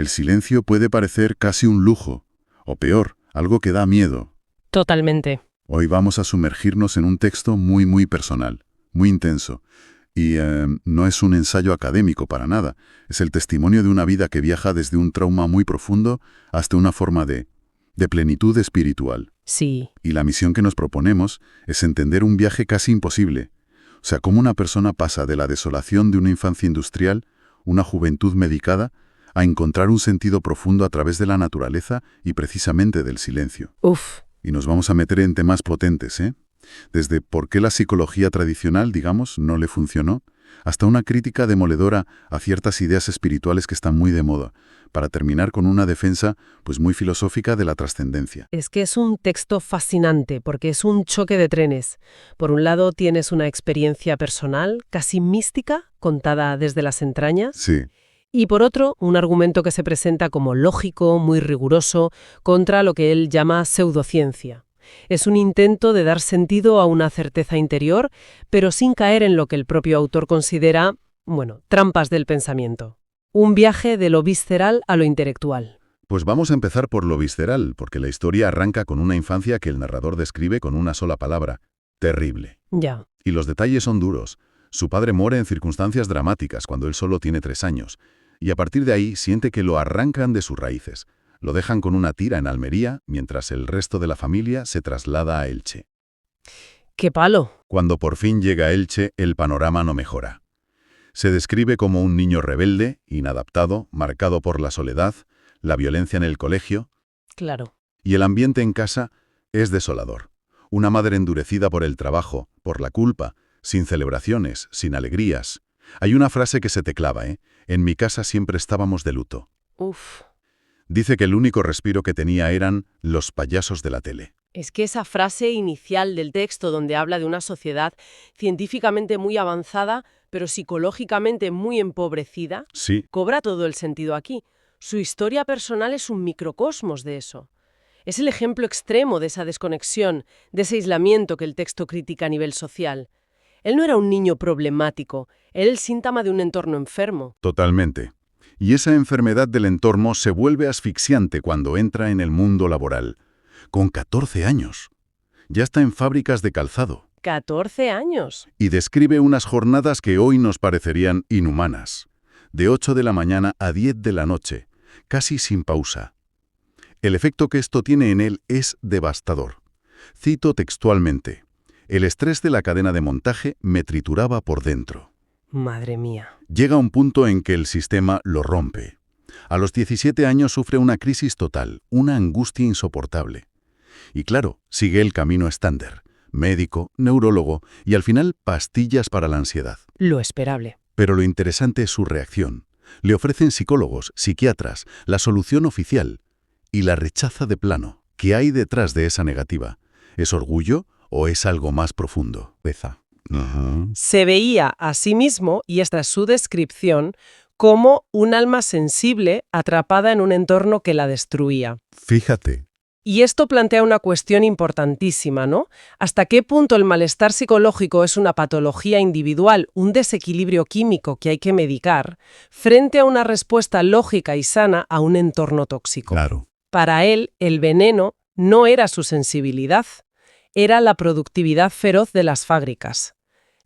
El silencio puede parecer casi un lujo, o peor, algo que da miedo. Totalmente. Hoy vamos a sumergirnos en un texto muy, muy personal, muy intenso. Y no es un ensayo académico para nada. Es el testimonio de una vida que viaja desde un trauma muy profundo hasta una forma de plenitud espiritual. Sí. Y la misión que nos proponemos es entender un viaje casi imposible. O sea, cómo una persona pasa de la desolación de una infancia industrial, una juventud medicada, a encontrar un sentido profundo a través de la naturaleza y precisamente del silencio. Uf. Y nos vamos a meter en temas potentes, ¿eh? Desde por qué la psicología tradicional, digamos, no le funcionó, hasta una crítica demoledora a ciertas ideas espirituales que están muy de moda, para terminar con una defensa pues muy filosófica de la trascendencia. Es que es un texto fascinante porque es un choque de trenes. Por un lado tienes una experiencia personal, casi mística, contada desde las entrañas. Sí, Y por otro, un argumento que se presenta como lógico, muy riguroso, contra lo que él llama pseudociencia. Es un intento de dar sentido a una certeza interior, pero sin caer en lo que el propio autor considera, trampas del pensamiento. Un viaje de lo visceral a lo intelectual. pues vamos a empezar por lo visceral, porque la historia arranca con una infancia que el narrador describe con una sola palabra: terrible. Ya. Y los detalles son duros. Su padre muere en circunstancias dramáticas cuando él solo tiene 3 años, y a partir de ahí siente que lo arrancan de sus raíces. Lo dejan con una tira en Almería, mientras el resto de la familia se traslada a Elche. ¡Qué palo! Cuando por fin llega a Elche, el panorama no mejora. Se describe como un niño rebelde, inadaptado, marcado por la soledad, la violencia en el colegio, Claro. y el ambiente en casa es desolador. Una madre endurecida por el trabajo, por la culpa, sin celebraciones, sin alegrías. Hay una frase que se te clava, ¿eh? En mi casa siempre estábamos de luto. Uf. Dice que el único respiro que tenía eran los payasos de la tele. Es que esa frase inicial del texto donde habla de una sociedad científicamente muy avanzada, pero psicológicamente muy empobrecida, Sí, cobra todo el sentido aquí. Su historia personal es un microcosmos de eso. Es el ejemplo extremo de esa desconexión, de ese aislamiento que el texto critica a nivel social. Él no era un niño problemático, era el síntoma de un entorno enfermo. totalmente. Y esa enfermedad del entorno se vuelve asfixiante cuando entra en el mundo laboral. Con 14 años. Ya está en fábricas de calzado. 14 años. Y describe unas jornadas que hoy nos parecerían inhumanas. De 8 de la mañana a 10 de la noche, casi sin pausa. El efecto que esto tiene en él es devastador. Cito textualmente: el estrés de la cadena de montaje me trituraba por dentro. Madre mía. Llega un punto en que el sistema lo rompe. A los 17 años sufre una crisis total, una angustia insoportable. Y claro, sigue el camino estándar: médico, neurólogo y al final pastillas para la ansiedad. Lo esperable. Pero lo interesante es su reacción. Le ofrecen psicólogos, psiquiatras, la solución oficial, y la rechaza de plano. ¿Qué hay detrás de esa negativa? ¿Es orgullo o es algo más profundo? Se veía a sí mismo, y esta es su descripción, como un alma sensible atrapada en un entorno que la destruía. Fíjate. Y esto plantea una cuestión importantísima, ¿no? ¿Hasta qué punto el malestar psicológico es una patología individual, un desequilibrio químico que hay que medicar, frente a una respuesta lógica y sana a un entorno tóxico? Claro. Para él, el veneno no era su sensibilidad, era la productividad feroz de las fábricas.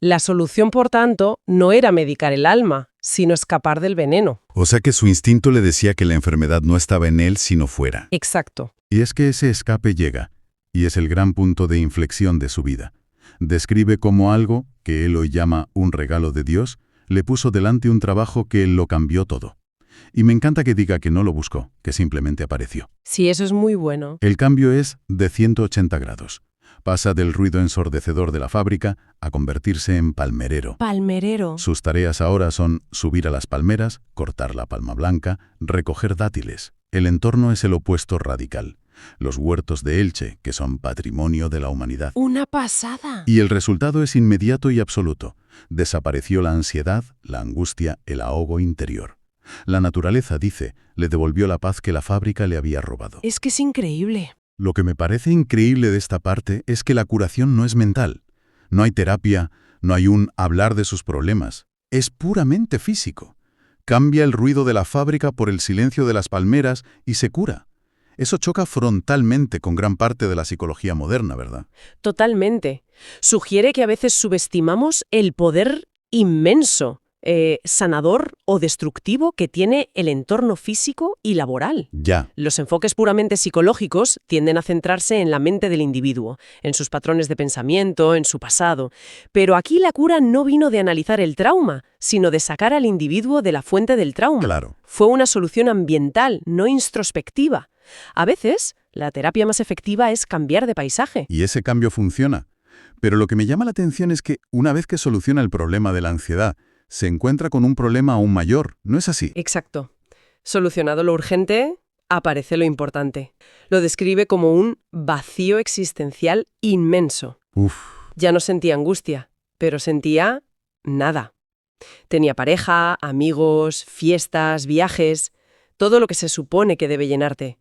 La solución, por tanto, no era medicar el alma, sino escapar del veneno. O sea que su instinto le decía que la enfermedad no estaba en él, sino fuera. Exacto. Y es que ese escape llega, y es el gran punto de inflexión de su vida. Describe cómo algo, que él hoy llama un regalo de Dios, le puso delante un trabajo que lo cambió todo. Y me encanta que diga que no lo buscó, que simplemente apareció. Sí, eso es muy bueno. El cambio es de 180 grados. Pasa del ruido ensordecedor de la fábrica a convertirse en palmerero. Palmerero. Sus tareas ahora son subir a las palmeras, cortar la palma blanca, recoger dátiles. El entorno es el opuesto radical. Los huertos de Elche, que son patrimonio de la humanidad. ¡Una pasada! Y el resultado es inmediato y absoluto. Desapareció la ansiedad, la angustia, el ahogo interior. La naturaleza, dice, le devolvió la paz que la fábrica le había robado. Es que es increíble. Lo que me parece increíble de esta parte es que la curación no es mental. No hay terapia, no hay un hablar de sus problemas. Es puramente físico. Cambia el ruido de la fábrica por el silencio de las palmeras y se cura. Eso choca frontalmente con gran parte de la psicología moderna, ¿verdad? Totalmente. Sugiere que a veces subestimamos el poder inmenso, sanador o destructivo que tiene el entorno físico y laboral. Ya. Los enfoques puramente psicológicos tienden a centrarse en la mente del individuo, en sus patrones de pensamiento, en su pasado. Pero aquí la cura no vino de analizar el trauma, sino de sacar al individuo de la fuente del trauma. Claro. Fue una solución ambiental, no introspectiva. A veces, la terapia más efectiva es cambiar de paisaje. Y ese cambio funciona. Pero lo que me llama la atención es que una vez que soluciona el problema de la ansiedad, se encuentra con un problema aún mayor, ¿no es así? Exacto. Solucionado lo urgente, aparece lo importante. Lo describe como un vacío existencial inmenso. Uf. Ya no sentía angustia, pero sentía nada. Tenía pareja, amigos, fiestas, viajes, todo lo que se supone que debe llenarte.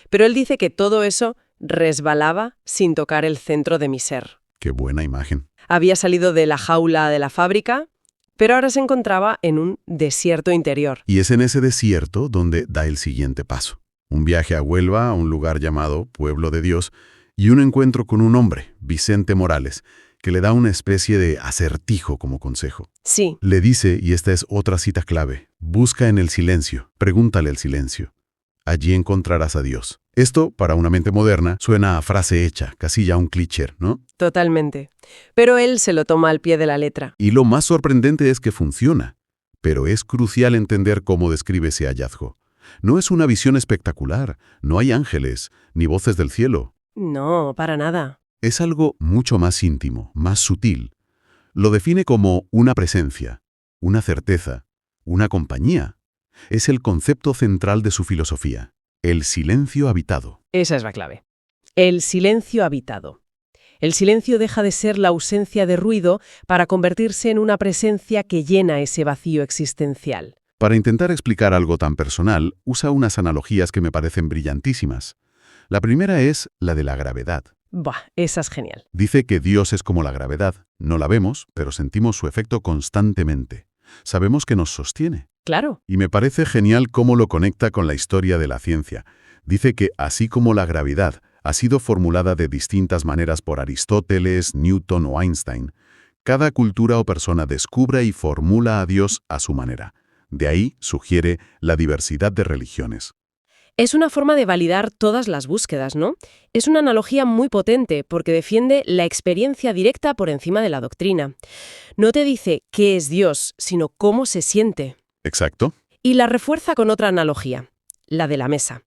Pero él dice que todo eso resbalaba sin tocar el centro de mi ser. Qué buena imagen. Había salido de la jaula de la fábrica, pero ahora se encontraba en un desierto interior. Y es en ese desierto donde da el siguiente paso. Un viaje a Huelva, a un lugar llamado Pueblo de Dios, y un encuentro con un hombre, Vicente Morales, que le da una especie de acertijo como consejo. Sí, Le dice, y esta es otra cita clave, busca en el silencio, pregúntale al silencio. Allí encontrarás a Dios. Esto, para una mente moderna, suena a frase hecha, casi ya un cliché, ¿no? totalmente. Pero él se lo toma al pie de la letra. Y lo más sorprendente es que funciona. Pero es crucial entender cómo describe ese hallazgo. No es una visión espectacular, no hay ángeles, ni voces del cielo. No, para nada. Es algo mucho más íntimo, más sutil. Lo define como una presencia, una certeza, una compañía. Es el concepto central de su filosofía, el silencio habitado. Esa es la clave. El silencio habitado. El silencio deja de ser la ausencia de ruido para convertirse en una presencia que llena ese vacío existencial. Para intentar explicar algo tan personal, usa unas analogías que me parecen brillantísimas. La primera es la de la gravedad. Buah, esa es genial. Dice que Dios es como la gravedad. No la vemos, pero sentimos su efecto constantemente. Sabemos que nos sostiene. Claro. Y me parece genial cómo lo conecta con la historia de la ciencia. Dice que, así como la gravedad ha sido formulada de distintas maneras por Aristóteles, Newton o Einstein, cada cultura o persona descubre y formula a Dios a su manera. De ahí sugiere la diversidad de religiones. Es una forma de validar todas las búsquedas, ¿no? Es una analogía muy potente porque defiende la experiencia directa por encima de la doctrina. No te dice qué es Dios, sino cómo se siente. ¿Exacto? Y la refuerza con otra analogía, la de la mesa.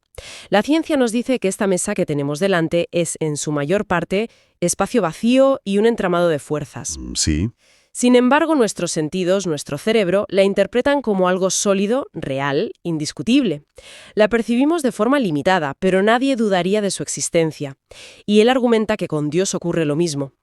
La ciencia nos dice que esta mesa que tenemos delante es, en su mayor parte, espacio vacío y un entramado de fuerzas. Sí. Sin embargo, nuestros sentidos, nuestro cerebro, la interpretan como algo sólido, real, indiscutible. La percibimos de forma limitada, pero nadie dudaría de su existencia. Y él argumenta que con Dios ocurre lo mismo.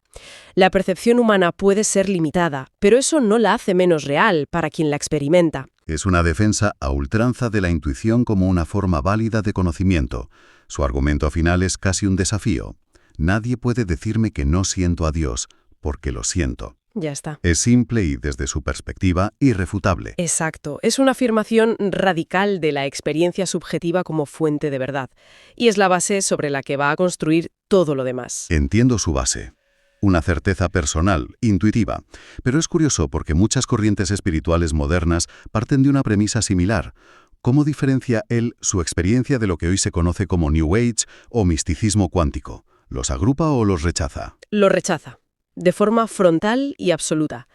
La percepción humana puede ser limitada, pero eso no la hace menos real para quien la experimenta. Es una defensa a ultranza de la intuición como una forma válida de conocimiento. Su argumento final es casi un desafío. Nadie puede decirme que no siento a Dios, porque lo siento. Ya está. Es simple y, desde su perspectiva, irrefutable. Exacto. Es una afirmación radical de la experiencia subjetiva como fuente de verdad. Y es la base sobre la que va a construir todo lo demás. Entiendo su base. Una certeza personal, intuitiva. Pero es curioso porque muchas corrientes espirituales modernas parten de una premisa similar. ¿Cómo diferencia él su experiencia de lo que hoy se conoce como New Age o misticismo cuántico? ¿Los agrupa o los rechaza? Lo rechaza, de forma frontal y absoluta.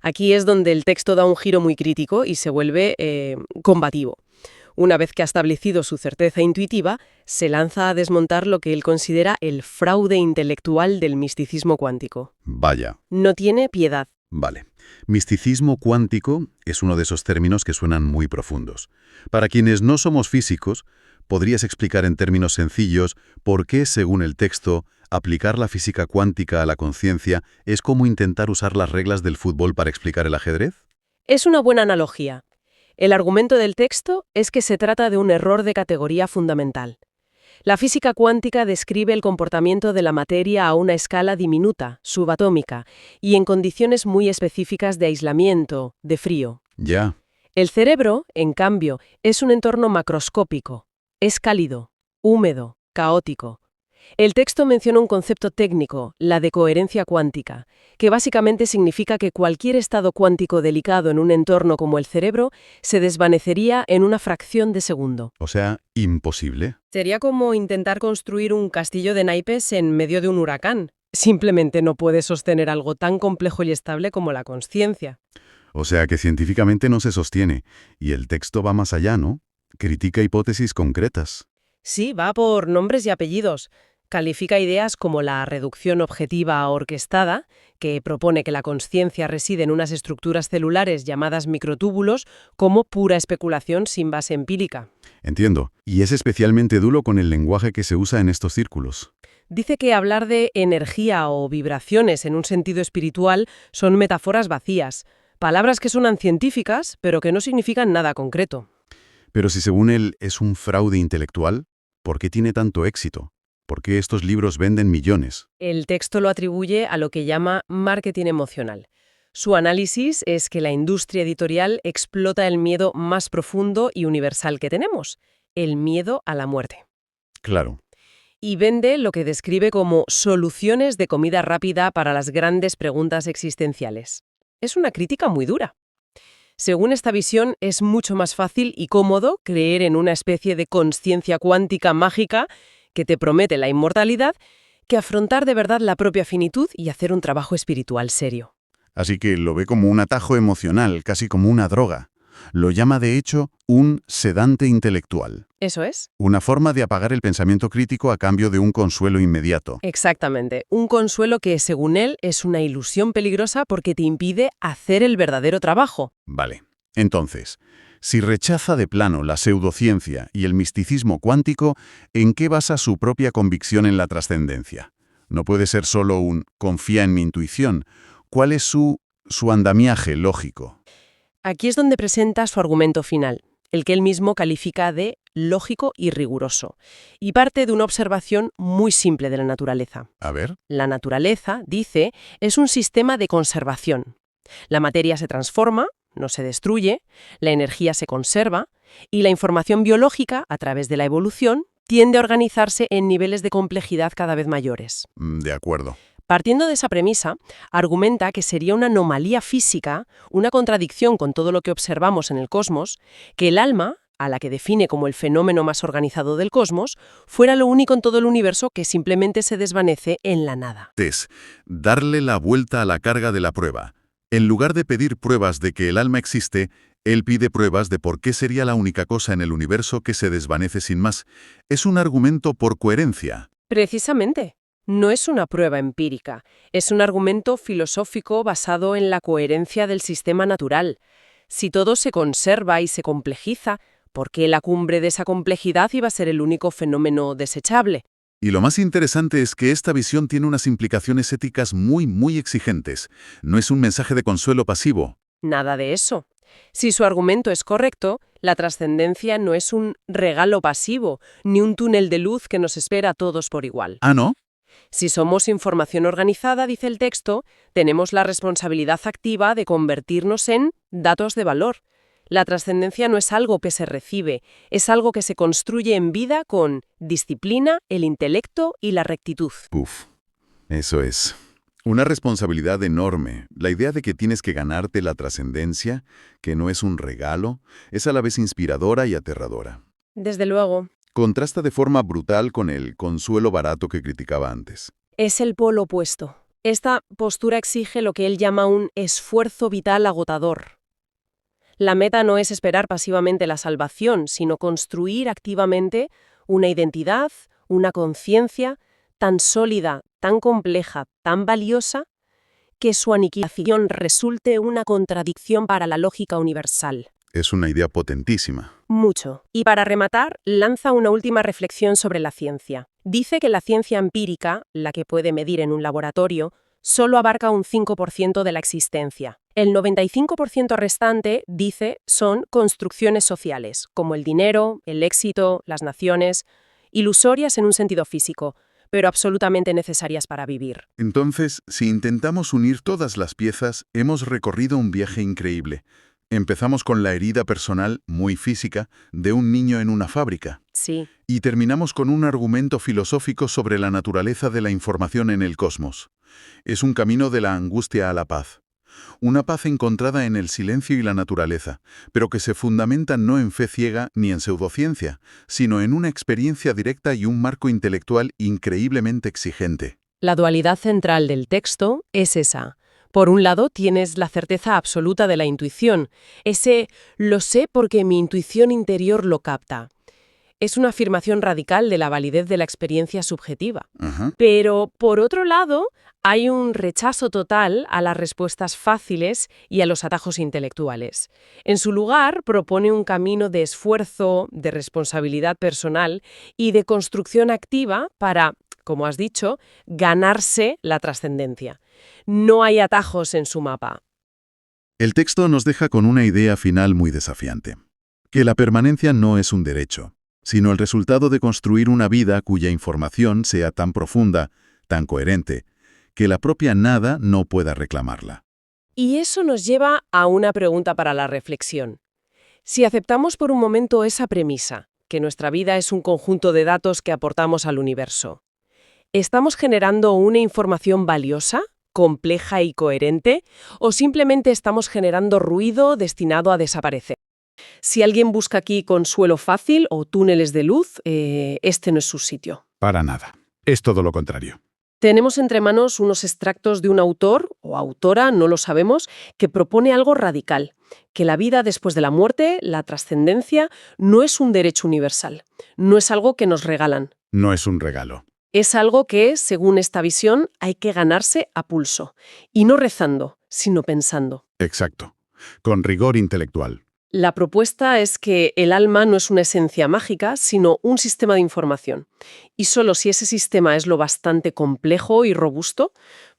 Aquí es donde el texto da un giro muy crítico y se vuelve combativo. Una vez que ha establecido su certeza intuitiva, se lanza a desmontar lo que él considera el fraude intelectual del misticismo cuántico. Vaya. No tiene piedad. Vale. Misticismo cuántico es uno de esos términos que suenan muy profundos. Para quienes no somos físicos, ¿podrías explicar en términos sencillos por qué, según el texto, aplicar la física cuántica a la conciencia es como intentar usar las reglas del fútbol para explicar el ajedrez? Es una buena analogía. El argumento del texto es que se trata de un error de categoría fundamental. La física cuántica describe el comportamiento de la materia a una escala diminuta, subatómica, y en condiciones muy específicas de aislamiento, de frío. Ya. El cerebro, en cambio, es un entorno macroscópico. Es cálido, húmedo, caótico. El texto menciona un concepto técnico, la de coherencia cuántica, que básicamente significa que cualquier estado cuántico delicado en un entorno como el cerebro se desvanecería en una fracción de segundo. O sea, imposible. Sería como intentar construir un castillo de naipes en medio de un huracán. Simplemente no puede sostener algo tan complejo y estable como la consciencia. O sea que científicamente no se sostiene, y el texto va más allá, ¿no? Critica hipótesis concretas. Sí, va por nombres y apellidos. Califica ideas como la reducción objetiva orquestada, que propone que la consciencia reside en unas estructuras celulares llamadas microtúbulos, como pura especulación sin base empírica. Entiendo. Y es especialmente duro con el lenguaje que se usa en estos círculos. Dice que hablar de energía o vibraciones en un sentido espiritual son metáforas vacías, palabras que suenan científicas, pero que no significan nada concreto. Pero si según él es un fraude intelectual, ¿por qué tiene tanto éxito? ¿Por qué estos libros venden millones? El texto lo atribuye a lo que llama marketing emocional. Su análisis es que la industria editorial explota el miedo más profundo y universal que tenemos, el miedo a la muerte. Claro. Y vende lo que describe como soluciones de comida rápida para las grandes preguntas existenciales. Es una crítica muy dura. Según esta visión, es mucho más fácil y cómodo creer en una especie de consciencia cuántica mágica que te promete la inmortalidad que afrontar de verdad la propia finitud y hacer un trabajo espiritual serio. Así que lo ve como un atajo emocional, casi como una droga. Lo llama, de hecho, un sedante intelectual. ¿Eso es? Una forma de apagar el pensamiento crítico a cambio de un consuelo inmediato. Exactamente. Un consuelo que, según él, es una ilusión peligrosa porque te impide hacer el verdadero trabajo. Vale. Entonces, si rechaza de plano la pseudociencia y el misticismo cuántico, ¿en qué basa su propia convicción en la trascendencia? No puede ser solo un «confía en mi intuición». ¿Cuál es su andamiaje lógico? Aquí es donde presenta su argumento final, el que él mismo califica de lógico y riguroso, y parte de una observación muy simple de la naturaleza. A ver. La naturaleza, dice, es un sistema de conservación. La materia se transforma, no se destruye, la energía se conserva, y la información biológica, a través de la evolución, tiende a organizarse en niveles de complejidad cada vez mayores. De acuerdo. Partiendo de esa premisa, argumenta que sería una anomalía física, una contradicción con todo lo que observamos en el cosmos, que el alma, a la que define como el fenómeno más organizado del cosmos, fuera lo único en todo el universo que simplemente se desvanece en la nada. Es darle la vuelta a la carga de la prueba. En lugar de pedir pruebas de que el alma existe, él pide pruebas de por qué sería la única cosa en el universo que se desvanece sin más. Es un argumento por coherencia. Precisamente. No es una prueba empírica, es un argumento filosófico basado en la coherencia del sistema natural. Si todo se conserva y se complejiza, ¿por qué la cumbre de esa complejidad iba a ser el único fenómeno desechable? Y lo más interesante es que esta visión tiene unas implicaciones éticas muy exigentes. No es un mensaje de consuelo pasivo. Nada de eso. Si su argumento es correcto, la trascendencia no es un regalo pasivo, ni un túnel de luz que nos espera a todos por igual. ¿Ah, no? Si somos información organizada, dice el texto, tenemos la responsabilidad activa de convertirnos en datos de valor. La trascendencia no es algo que se recibe, es algo que se construye en vida con disciplina, el intelecto y la rectitud. Uf, eso es. Una responsabilidad enorme. La idea de que tienes que ganarte la trascendencia, que no es un regalo, es a la vez inspiradora y aterradora. Desde luego. Contrasta de forma brutal con el consuelo barato que criticaba antes. Es el polo opuesto. Esta postura exige lo que él llama un esfuerzo vital agotador. La meta no es esperar pasivamente la salvación, sino construir activamente una identidad, una conciencia tan sólida, tan compleja, tan valiosa, que su aniquilación resulte una contradicción para la lógica universal. Es una idea potentísima. Mucho. Y para rematar, lanza una última reflexión sobre la ciencia. Dice que la ciencia empírica, la que puede medir en un laboratorio, solo abarca un 5% de la existencia. El 95% restante, dice, son construcciones sociales, como el dinero, el éxito, las naciones, ilusorias en un sentido físico, pero absolutamente necesarias para vivir. Entonces, si intentamos unir todas las piezas, hemos recorrido un viaje increíble. Empezamos con la herida personal, muy física, de un niño en una fábrica. Sí. Y terminamos con un argumento filosófico sobre la naturaleza de la información en el cosmos. Es un camino de la angustia a la paz. Una paz encontrada en el silencio y la naturaleza, pero que se fundamenta no en fe ciega ni en pseudociencia, sino en una experiencia directa y un marco intelectual increíblemente exigente. La dualidad central del texto es esa. Por un lado, tienes la certeza absoluta de la intuición, ese lo sé porque mi intuición interior lo capta. Es una afirmación radical de la validez de la experiencia subjetiva. Ajá. Pero, por otro lado, hay un rechazo total a las respuestas fáciles y a los atajos intelectuales. En su lugar, propone un camino de esfuerzo, de responsabilidad personal y de construcción activa para, como has dicho, ganarse la trascendencia. No hay atajos en su mapa. El texto nos deja con una idea final muy desafiante, que la permanencia no es un derecho, sino el resultado de construir una vida cuya información sea tan profunda, tan coherente, que la propia nada no pueda reclamarla. Y eso nos lleva a una pregunta para la reflexión. Si aceptamos por un momento esa premisa, que nuestra vida es un conjunto de datos que aportamos al universo, ¿estamos generando una información valiosa, compleja y coherente, o simplemente estamos generando ruido destinado a desaparecer? Si alguien busca aquí consuelo fácil o túneles de luz, este no es su sitio. Para nada. Es todo lo contrario. Tenemos entre manos unos extractos de un autor o autora, no lo sabemos, que propone algo radical, que la vida después de la muerte, la trascendencia, no es un derecho universal, no es algo que nos regalan. No es un regalo. Es algo que, según esta visión, hay que ganarse a pulso, y no rezando, sino pensando. Exacto. Con rigor intelectual. La propuesta es que el alma no es una esencia mágica, sino un sistema de información. Y solo si ese sistema es lo bastante complejo y robusto,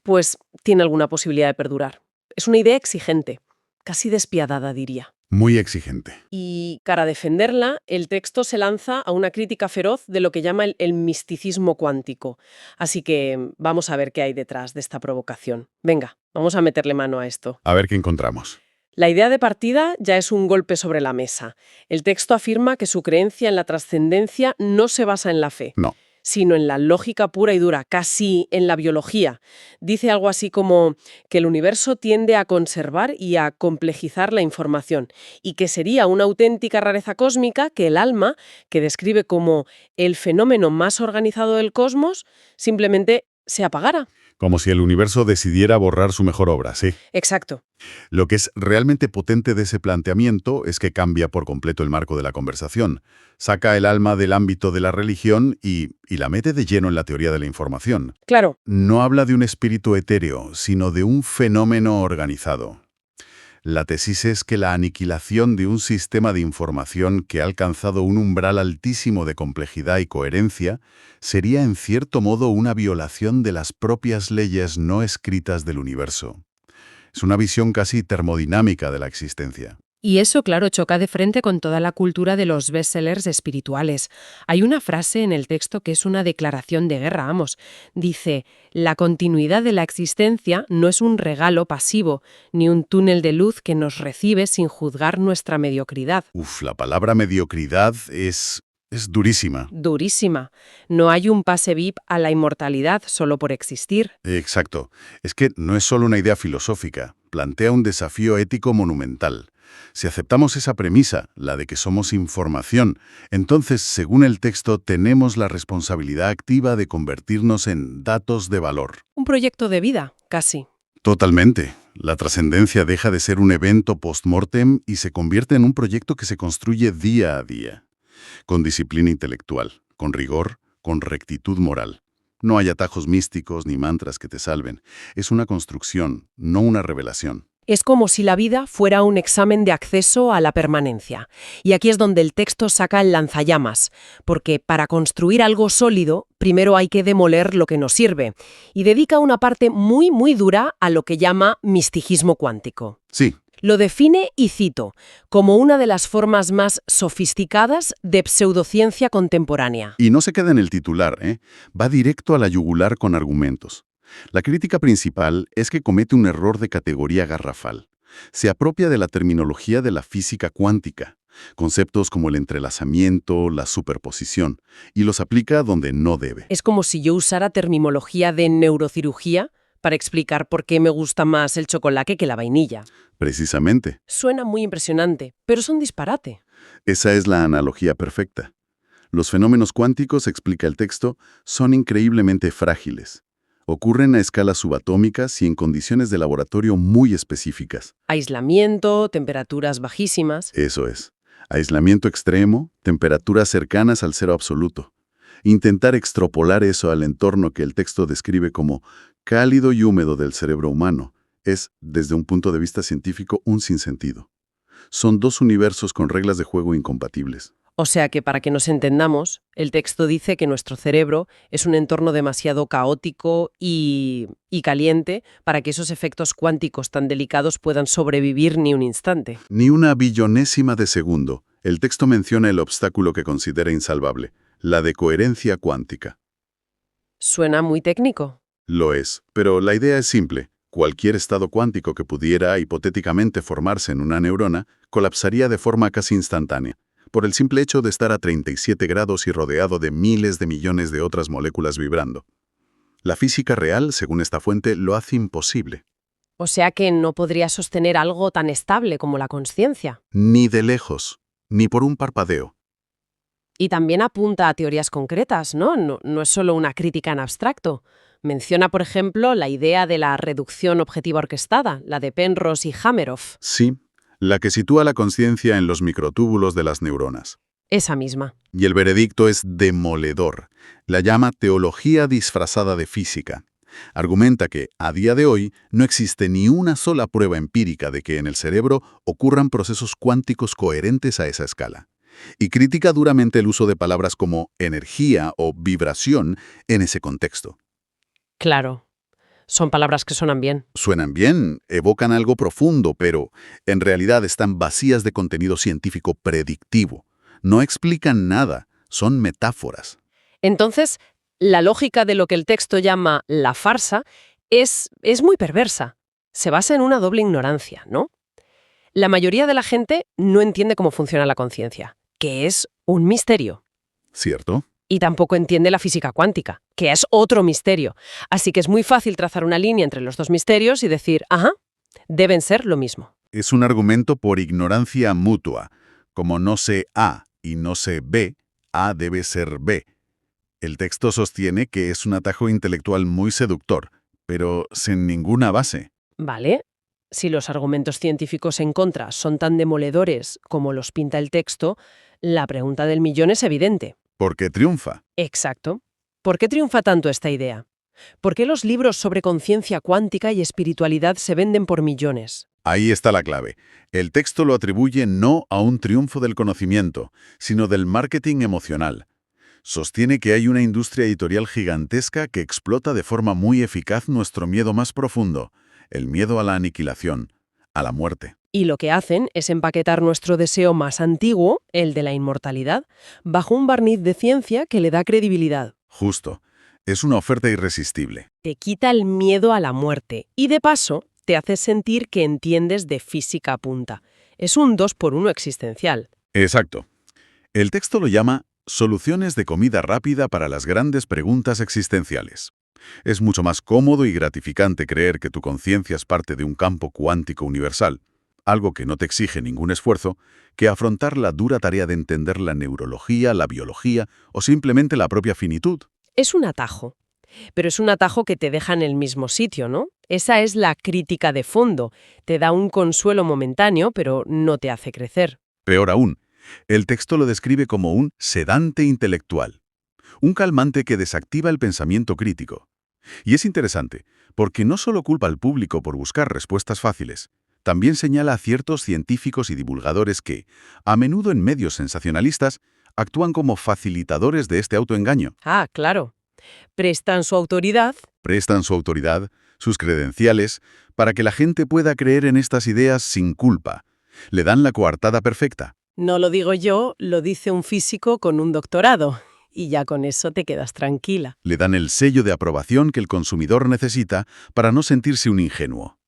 pues tiene alguna posibilidad de perdurar. Es una idea exigente, casi despiadada, diría. Muy exigente. Y para defenderla, el texto se lanza a una crítica feroz de lo que llama el misticismo cuántico. Así que vamos a ver qué hay detrás de esta provocación. Venga, vamos a meterle mano a esto. A ver qué encontramos. La idea de partida ya es un golpe sobre la mesa. El texto afirma que su creencia en la trascendencia no se basa en la fe, No. sino en la lógica pura y dura, casi en la biología. Dice algo así como que el universo tiende a conservar y a complejizar la información, y que sería una auténtica rareza cósmica que el alma, que describe como el fenómeno más organizado del cosmos, simplemente se apagara. Como si el universo decidiera borrar su mejor obra, sí. Exacto. Lo que es realmente potente de ese planteamiento es que cambia por completo el marco de la conversación. Saca el alma del ámbito de la religión y la mete de lleno en la teoría de la información. Claro. No habla de un espíritu etéreo, sino de un fenómeno organizado. La tesis es que la aniquilación de un sistema de información que ha alcanzado un umbral altísimo de complejidad y coherencia sería en cierto modo una violación de las propias leyes no escritas del universo. Es una visión casi termodinámica de la existencia. Y eso, claro, choca de frente con toda la cultura de los bestsellers espirituales. Hay una frase en el texto que es una declaración de guerra, vamos. Dice, la continuidad de la existencia no es un regalo pasivo, ni un túnel de luz que nos recibe sin juzgar nuestra mediocridad. La palabra mediocridad es durísima. Durísima. No hay un pase VIP a la inmortalidad solo por existir. Exacto. Es que no es solo una idea filosófica, plantea un desafío ético monumental. Si aceptamos esa premisa, la de que somos información, entonces, según el texto, tenemos la responsabilidad activa de convertirnos en datos de valor. Un proyecto de vida, casi. Totalmente. La trascendencia deja de ser un evento post-mortem y se convierte en un proyecto que se construye día a día, con disciplina intelectual, con rigor, con rectitud moral. No hay atajos místicos ni mantras que te salven. Es una construcción, no una revelación. Es como si la vida fuera un examen de acceso a la permanencia. Y aquí es donde el texto saca el lanzallamas, porque para construir algo sólido, primero hay que demoler lo que nos sirve, y dedica una parte muy, muy dura a lo que llama misticismo cuántico. Sí. Lo define, y cito, como una de las formas más sofisticadas de pseudociencia contemporánea. Y no se queda en el titular, va directo a la yugular con argumentos. La crítica principal es que comete un error de categoría garrafal. Se apropia de la terminología de la física cuántica, conceptos como el entrelazamiento, la superposición, y los aplica donde no debe. Es como si yo usara terminología de neurocirugía para explicar por qué me gusta más el chocolate que la vainilla. Precisamente, Suena muy impresionante, pero es un disparate. esa es la analogía perfecta. Los fenómenos cuánticos, explica el texto, son increíblemente frágiles. Ocurren a escalas subatómicas y en condiciones de laboratorio muy específicas. Aislamiento, temperaturas bajísimas. Eso es. Aislamiento extremo, temperaturas cercanas al cero absoluto. Intentar extrapolar eso al entorno que el texto describe como cálido y húmedo del cerebro humano es, desde un punto de vista científico, un sinsentido. Son dos universos con reglas de juego incompatibles. O sea que, para que nos entendamos, el texto dice que nuestro cerebro es un entorno demasiado caótico y caliente para que esos efectos cuánticos tan delicados puedan sobrevivir ni un instante. Ni una billonésima de segundo. El texto menciona el obstáculo que considera insalvable, la de coherencia cuántica. Suena muy técnico. Lo es, pero la idea es simple. Cualquier estado cuántico que pudiera hipotéticamente formarse en una neurona colapsaría de forma casi instantánea, por el simple hecho de estar a 37 grados y rodeado de miles de millones de otras moléculas vibrando. La física real, según esta fuente, lo hace imposible. O sea que no podría sostener algo tan estable como la consciencia. Ni de lejos, ni por un parpadeo. Y también apunta a teorías concretas, ¿no? No es solo una crítica en abstracto. Menciona, por ejemplo, la idea de la reducción objetiva orquestada, la de Penrose y Hameroff. Sí, la que sitúa la conciencia en los microtúbulos de las neuronas. Esa misma. Y el veredicto es demoledor. La llama teología disfrazada de física. Argumenta que, a día de hoy, no existe ni una sola prueba empírica de que en el cerebro ocurran procesos cuánticos coherentes a esa escala. Y critica duramente el uso de palabras como energía o vibración en ese contexto. Claro. Son palabras que suenan bien. Suenan bien, evocan algo profundo, pero en realidad están vacías de contenido científico predictivo. No explican nada, son metáforas. Entonces, la lógica de lo que el texto llama la farsa es muy perversa. Se basa en una doble ignorancia, ¿no? La mayoría de la gente no entiende cómo funciona la conciencia, que es un misterio. ¿Cierto? Y tampoco entiende la física cuántica, que es otro misterio. Así que es muy fácil trazar una línea entre los dos misterios y decir, ajá, deben ser lo mismo. Es un argumento por ignorancia mutua. Como no sé A y no sé B, A debe ser B. El texto sostiene que es un atajo intelectual muy seductor, pero sin ninguna base. ¿Vale? Si los argumentos científicos en contra son tan demoledores como los pinta el texto, la pregunta del millón es evidente. ¿Por qué triunfa? Exacto. ¿Por qué triunfa tanto esta idea? ¿Por qué los libros sobre conciencia cuántica y espiritualidad se venden por millones? Ahí está la clave. El texto lo atribuye no a un triunfo del conocimiento, sino del marketing emocional. Sostiene que hay una industria editorial gigantesca que explota de forma muy eficaz nuestro miedo más profundo, el miedo a la aniquilación, a la muerte. Y lo que hacen es empaquetar nuestro deseo más antiguo, el de la inmortalidad, bajo un barniz de ciencia que le da credibilidad. Justo. Es una oferta irresistible. Te quita el miedo a la muerte y, de paso, te hace sentir que entiendes de física punta. Es un 2x1 existencial. Exacto. El texto lo llama soluciones de comida rápida para las grandes preguntas existenciales. Es mucho más cómodo y gratificante creer que tu conciencia es parte de un campo cuántico universal, algo que no te exige ningún esfuerzo, que afrontar la dura tarea de entender la neurología, la biología o simplemente la propia finitud. Es un atajo, pero es un atajo que te deja en el mismo sitio, ¿no? Esa es la crítica de fondo. Te da un consuelo momentáneo, pero no te hace crecer. Peor aún, el texto lo describe como un sedante intelectual, un calmante que desactiva el pensamiento crítico. Y es interesante, porque no solo culpa al público por buscar respuestas fáciles, también señala a ciertos científicos y divulgadores que, a menudo en medios sensacionalistas, actúan como facilitadores de este autoengaño. Ah, claro. Prestan su autoridad. Prestan su autoridad, sus credenciales, para que la gente pueda creer en estas ideas sin culpa. Le dan la coartada perfecta. No lo digo yo, lo dice un físico con un doctorado. Y ya con eso te quedas tranquila. Le dan el sello de aprobación que el consumidor necesita para no sentirse un ingenuo.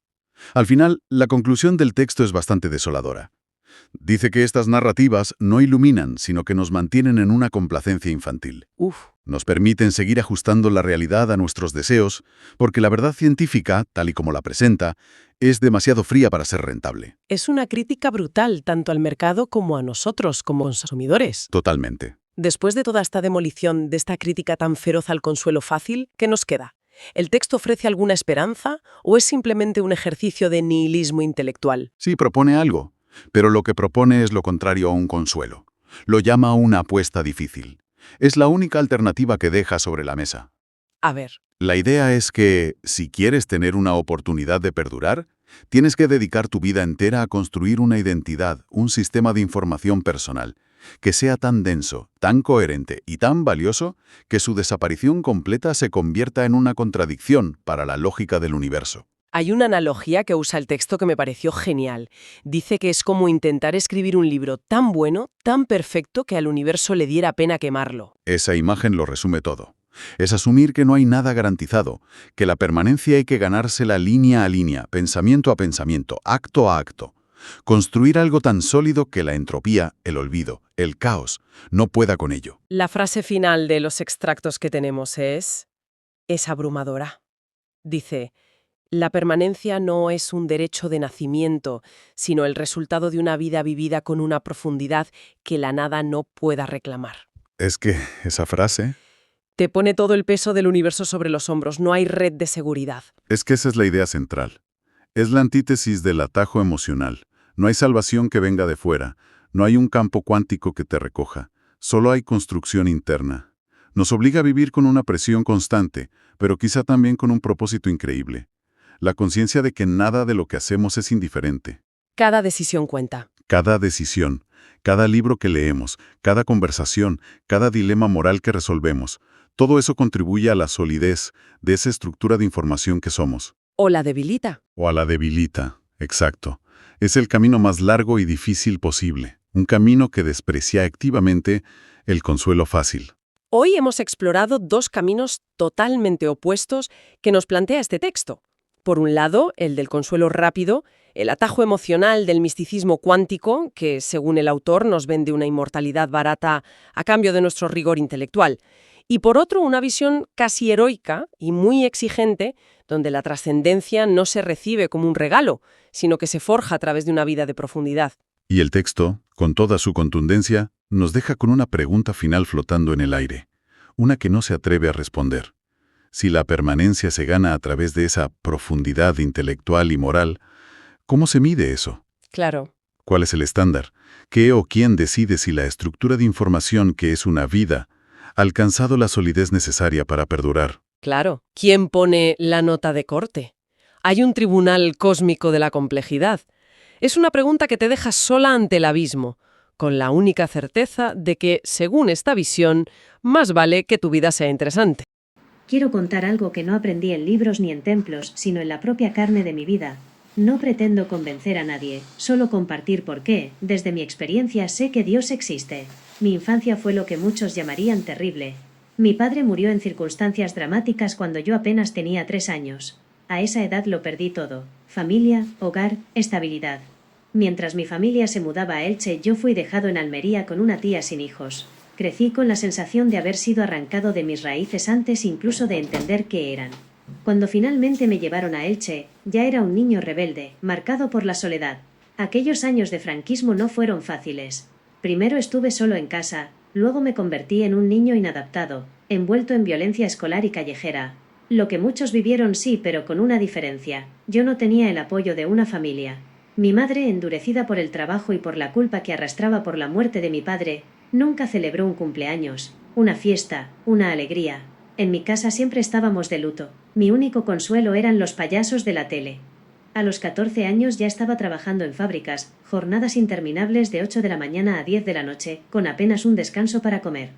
Al final, la conclusión del texto es bastante desoladora. Dice que estas narrativas no iluminan, sino que nos mantienen en una complacencia infantil. Uf, Nos permiten seguir ajustando la realidad a nuestros deseos, porque la verdad científica, tal y como la presenta, es demasiado fría para ser rentable. es una crítica brutal tanto al mercado como a nosotros como consumidores. Totalmente. Después de toda esta demolición, de esta crítica tan feroz al consuelo fácil, ¿qué nos queda? ¿El texto ofrece alguna esperanza o es simplemente un ejercicio de nihilismo intelectual? Sí, propone algo, pero lo que propone es lo contrario a un consuelo. Lo llama una apuesta difícil. Es la única alternativa que deja sobre la mesa. A ver, La idea es que, si quieres tener una oportunidad de perdurar, tienes que dedicar tu vida entera a construir una identidad, un sistema de información personal, que sea tan denso, tan coherente y tan valioso que su desaparición completa se convierta en una contradicción para la lógica del universo. hay una analogía que usa el texto que me pareció genial. Dice que es como intentar escribir un libro tan bueno, tan perfecto, que al universo le diera pena quemarlo. Esa imagen lo resume todo. Es asumir que no hay nada garantizado, que la permanencia hay que ganársela línea a línea, pensamiento a pensamiento, acto a acto. Construir algo tan sólido que la entropía, el olvido, el caos, no pueda con ello. La frase final de los extractos que tenemos es abrumadora. Dice: la permanencia no es un derecho de nacimiento, sino el resultado de una vida vivida con una profundidad que la nada no pueda reclamar. Es que esa frase... Te pone todo el peso del universo sobre los hombros, no hay red de seguridad. Es que esa es la idea central. Es la antítesis del atajo emocional. No hay salvación que venga de fuera. No hay un campo cuántico que te recoja. Solo hay construcción interna. Nos obliga a vivir con una presión constante, pero quizá también con un propósito increíble. La conciencia de que nada de lo que hacemos es indiferente. Cada decisión cuenta. Cada decisión, cada libro que leemos, cada conversación, cada dilema moral que resolvemos, todo eso contribuye a la solidez de esa estructura de información que somos. O la debilita. O a la debilita, exacto. Es el camino más largo y difícil posible. Un camino que desprecia activamente el consuelo fácil. Hoy hemos explorado dos caminos totalmente opuestos que nos plantea este texto. Por un lado, el del consuelo rápido, el atajo emocional del misticismo cuántico, que, según el autor, nos vende una inmortalidad barata a cambio de nuestro rigor intelectual. Y por otro, una visión casi heroica y muy exigente, donde la trascendencia no se recibe como un regalo, sino que se forja a través de una vida de profundidad. Y el texto, con toda su contundencia, nos deja con una pregunta final flotando en el aire, una que no se atreve a responder. Si la permanencia se gana a través de esa profundidad intelectual y moral, ¿cómo se mide eso? Claro. ¿Cuál es el estándar? ¿Qué o quién decide si la estructura de información que es una vida ha alcanzado la solidez necesaria para perdurar? Claro. ¿Quién pone la nota de corte? ¿Hay un tribunal cósmico de la complejidad? Es una pregunta que te deja sola ante el abismo, con la única certeza de que, según esta visión, más vale que tu vida sea interesante. Quiero contar algo que no aprendí en libros ni en templos, sino en la propia carne de mi vida. No pretendo convencer a nadie, solo compartir por qué, desde mi experiencia sé que Dios existe. Mi infancia fue lo que muchos llamarían terrible. Mi padre murió en circunstancias dramáticas cuando yo apenas tenía 3 años. A esa edad lo perdí todo: familia, hogar, estabilidad. Mientras mi familia se mudaba a Elche, yo fui dejado en Almería con una tía sin hijos. Crecí con la sensación de haber sido arrancado de mis raíces antes incluso de entender qué eran. Cuando finalmente me llevaron a Elche, ya era un niño rebelde, marcado por la soledad. Aquellos años de franquismo no fueron fáciles. Primero estuve solo en casa, luego me convertí en un niño inadaptado, envuelto en violencia escolar y callejera. Lo que muchos vivieron sí, pero con una diferencia: yo no tenía el apoyo de una familia. Mi madre, endurecida por el trabajo y por la culpa que arrastraba por la muerte de mi padre, nunca celebró un cumpleaños, una fiesta, una alegría. En mi casa siempre estábamos de luto. Mi único consuelo eran los payasos de la tele. A los 14 años ya estaba trabajando en fábricas, jornadas interminables de 8 de la mañana a 10 de la noche, con apenas un descanso para comer.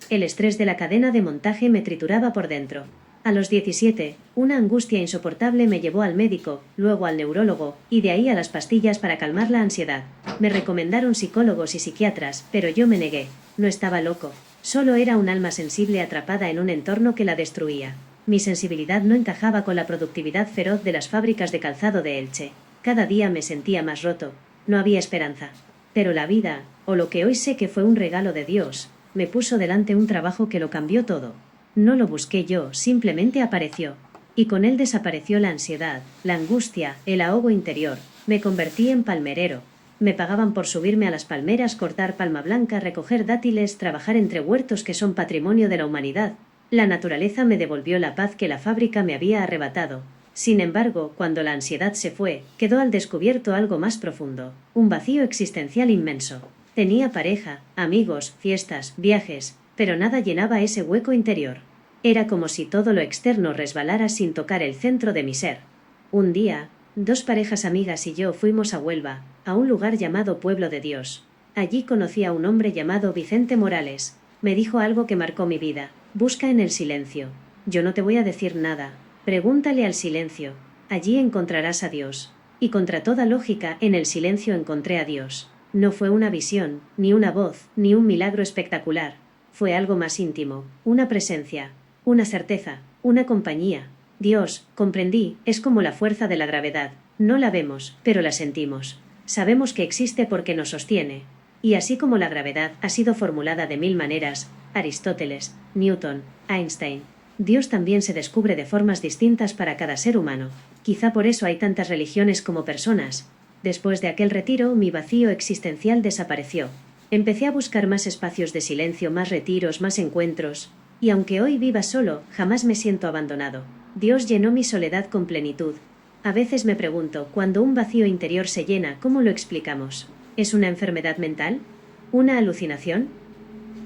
El estrés de la cadena de montaje me trituraba por dentro. A los 17, una angustia insoportable me llevó al médico, luego al neurólogo, y de ahí a las pastillas para calmar la ansiedad. Me recomendaron psicólogos y psiquiatras, pero yo me negué. No estaba loco. Solo era un alma sensible atrapada en un entorno que la destruía. Mi sensibilidad no encajaba con la productividad feroz de las fábricas de calzado de Elche. Cada día me sentía más roto. No había esperanza. Pero la vida, o lo que hoy sé que fue un regalo de Dios, me puso delante un trabajo que lo cambió todo. No lo busqué yo, simplemente apareció. Y con él desapareció la ansiedad, la angustia, el ahogo interior. Me convertí en palmerero. Me pagaban por subirme a las palmeras, cortar palma blanca, recoger dátiles, trabajar entre huertos que son patrimonio de la humanidad. La naturaleza me devolvió la paz que la fábrica me había arrebatado. Sin embargo, cuando la ansiedad se fue, quedó al descubierto algo más profundo, un vacío existencial inmenso. Tenía pareja, amigos, fiestas, viajes, pero nada llenaba ese hueco interior. Era como si todo lo externo resbalara sin tocar el centro de mi ser. Un día, 2 parejas amigas y yo fuimos a Huelva, a un lugar llamado Pueblo de Dios. Allí conocí a un hombre llamado Vicente Morales. Me dijo algo que marcó mi vida: busca en el silencio. Yo no te voy a decir nada. Pregúntale al silencio. Allí encontrarás a Dios. Y contra toda lógica, en el silencio encontré a Dios. No fue una visión, ni una voz, ni un milagro espectacular. Fue algo más íntimo, una presencia, una certeza, una compañía. Dios, comprendí, es como la fuerza de la gravedad. No la vemos, pero la sentimos. Sabemos que existe porque nos sostiene. Y así como la gravedad ha sido formulada de 1000 maneras, Aristóteles, Newton, Einstein, Dios también se descubre de formas distintas para cada ser humano. Quizá por eso hay tantas religiones como personas. Después de aquel retiro, mi vacío existencial desapareció. Empecé a buscar más espacios de silencio, más retiros, más encuentros. Y aunque hoy viva solo, jamás me siento abandonado. Dios llenó mi soledad con plenitud. A veces me pregunto, cuando un vacío interior se llena, ¿cómo lo explicamos? ¿Es una enfermedad mental? ¿Una alucinación?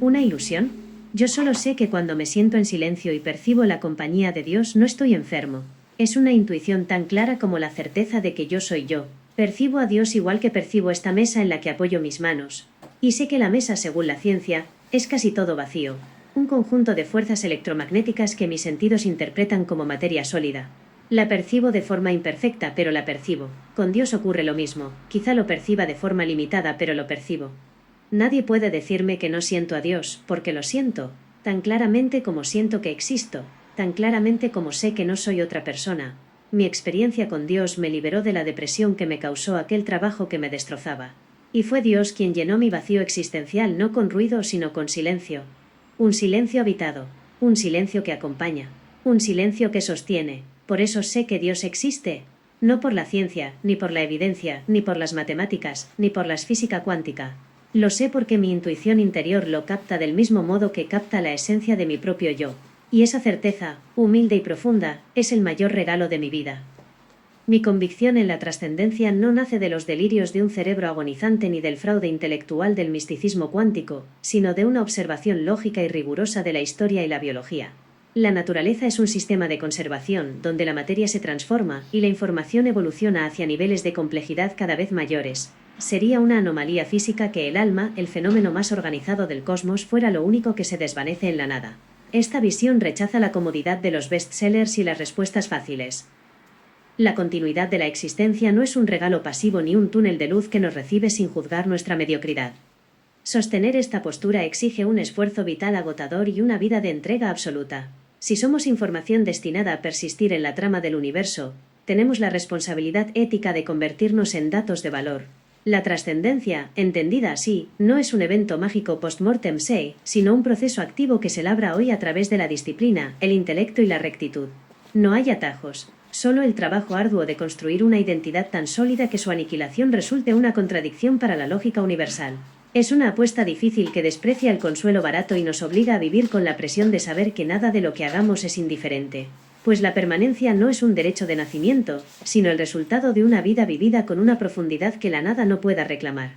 ¿Una ilusión? Yo solo sé que cuando me siento en silencio y percibo la compañía de Dios no estoy enfermo. Es una intuición tan clara como la certeza de que yo soy yo. Percibo a Dios igual que percibo esta mesa en la que apoyo mis manos. Y sé que la mesa, según la ciencia, es casi todo vacío. Un conjunto de fuerzas electromagnéticas que mis sentidos interpretan como materia sólida. La percibo de forma imperfecta, pero la percibo. Con Dios ocurre lo mismo. Quizá lo perciba de forma limitada, pero lo percibo. Nadie puede decirme que no siento a Dios, porque lo siento, tan claramente como siento que existo, tan claramente como sé que no soy otra persona. Mi experiencia con Dios me liberó de la depresión que me causó aquel trabajo que me destrozaba. Y fue Dios quien llenó mi vacío existencial no con ruido sino con silencio. Un silencio habitado, un silencio que acompaña, un silencio que sostiene. Por eso sé que Dios existe. No por la ciencia, ni por la evidencia, ni por las matemáticas, ni por la física cuántica. Lo sé porque mi intuición interior lo capta del mismo modo que capta la esencia de mi propio yo. Y esa certeza, humilde y profunda, es el mayor regalo de mi vida. Mi convicción en la trascendencia no nace de los delirios de un cerebro agonizante ni del fraude intelectual del misticismo cuántico, sino de una observación lógica y rigurosa de la historia y la biología. La naturaleza es un sistema de conservación donde la materia se transforma y la información evoluciona hacia niveles de complejidad cada vez mayores. Sería una anomalía física que el alma, el fenómeno más organizado del cosmos, fuera lo único que se desvanece en la nada. Esta visión rechaza la comodidad de los bestsellers y las respuestas fáciles. La continuidad de la existencia no es un regalo pasivo ni un túnel de luz que nos recibe sin juzgar nuestra mediocridad. Sostener esta postura exige un esfuerzo vital agotador y una vida de entrega absoluta. Si somos información destinada a persistir en la trama del universo, tenemos la responsabilidad ética de convertirnos en datos de valor. La trascendencia, entendida así, no es un evento mágico post-mortem se, sino un proceso activo que se labra hoy a través de la disciplina, el intelecto y la rectitud. No hay atajos, solo el trabajo arduo de construir una identidad tan sólida que su aniquilación resulte una contradicción para la lógica universal. Es una apuesta difícil que desprecia el consuelo barato y nos obliga a vivir con la presión de saber que nada de lo que hagamos es indiferente. Pues la permanencia no es un derecho de nacimiento, sino el resultado de una vida vivida con una profundidad que la nada no pueda reclamar.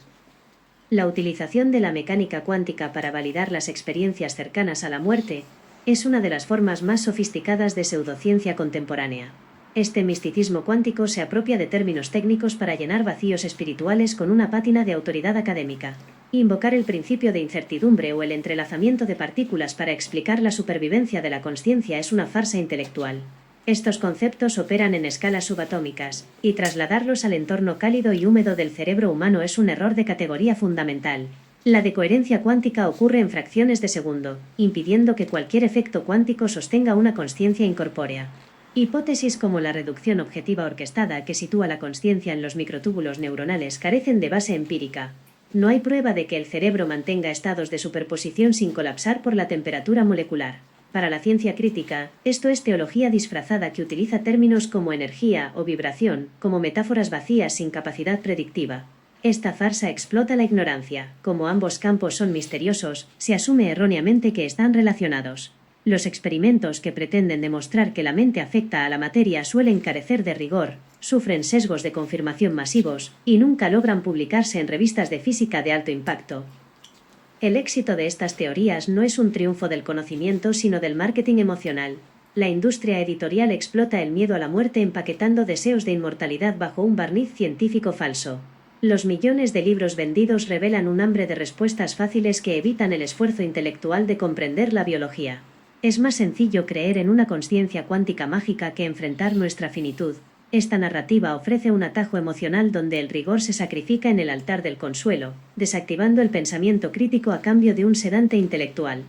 La utilización de la mecánica cuántica para validar las experiencias cercanas a la muerte es una de las formas más sofisticadas de pseudociencia contemporánea. Este misticismo cuántico se apropia de términos técnicos para llenar vacíos espirituales con una pátina de autoridad académica. Invocar el principio de incertidumbre o el entrelazamiento de partículas para explicar la supervivencia de la consciencia es una farsa intelectual. Estos conceptos operan en escalas subatómicas, y trasladarlos al entorno cálido y húmedo del cerebro humano es un error de categoría fundamental. La decoherencia cuántica ocurre en fracciones de segundo, impidiendo que cualquier efecto cuántico sostenga una consciencia incorpórea. Hipótesis como la reducción objetiva orquestada que sitúa la consciencia en los microtúbulos neuronales carecen de base empírica. No hay prueba de que el cerebro mantenga estados de superposición sin colapsar por la temperatura molecular. Para la ciencia crítica, esto es teología disfrazada que utiliza términos como energía o vibración como metáforas vacías sin capacidad predictiva. Esta farsa explota la ignorancia. Como ambos campos son misteriosos, se asume erróneamente que están relacionados. Los experimentos que pretenden demostrar que la mente afecta a la materia suelen carecer de rigor, sufren sesgos de confirmación masivos, y nunca logran publicarse en revistas de física de alto impacto. El éxito de estas teorías no es un triunfo del conocimiento sino del marketing emocional. La industria editorial explota el miedo a la muerte empaquetando deseos de inmortalidad bajo un barniz científico falso. Los millones de libros vendidos revelan un hambre de respuestas fáciles que evitan el esfuerzo intelectual de comprender la biología. Es más sencillo creer en una consciencia cuántica mágica que enfrentar nuestra finitud. Esta narrativa ofrece un atajo emocional donde el rigor se sacrifica en el altar del consuelo, desactivando el pensamiento crítico a cambio de un sedante intelectual.